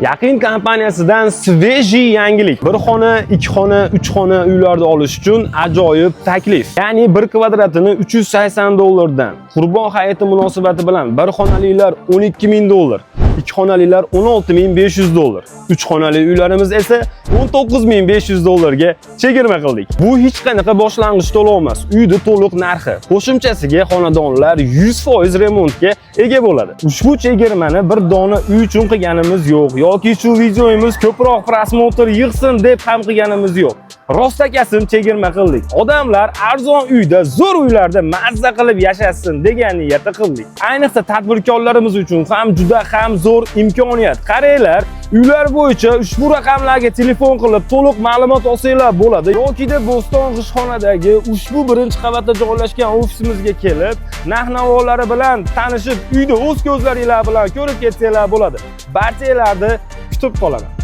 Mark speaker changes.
Speaker 1: Yaqin kompaniyasidan sveji yangilik. Bir xona, 2 xona, 3 xona uylarda olish uchun ajoyib taklif. Ya'ni 1 kvadratini 380 dollardan. Qurbon hayiti munosabati bilan 1 xonalilar 12 ming dollar, 2 xonalilar 16.500 dollar, 3 xonali uylarimiz esa 19.500 dollarga chegirma qildik. Bu hech qanaqa boshlang'ich to'lov emas, uyda to'liq narxi. Qo'shimchasiga xonadonlar 100% remontga ega bo'ladi. Ushbu chegirmani bir dona uy uchun qilganimiz yo'q yoki shu videomiz ko'proq prosmotr yig'sin deb ham qilganimiz yo'q. Rostakasim chegirma qildik. Odamlar arzon uyda, zo'r uylarda mazza qilib yashashin degan niyatda qildik. Ayniqsa tadbirkorlarimiz uchun ham juda ham zo'r imkoniyat. Qaranglar, uylar bo'yicha ushbu raqamlarga telefon qilib to'liq ma'lumot olsanglar bo'ladi. Yokida Bo'ston g'ishxonadagi ushbu birinchi qavatda joylashgan ofisimizga kelib, narx-navolari bilan tanishib, uyda o'z ko'zlaringiz bilan ko'rib ketsanglar bo'ladi. Barchalarni kutib qolaman.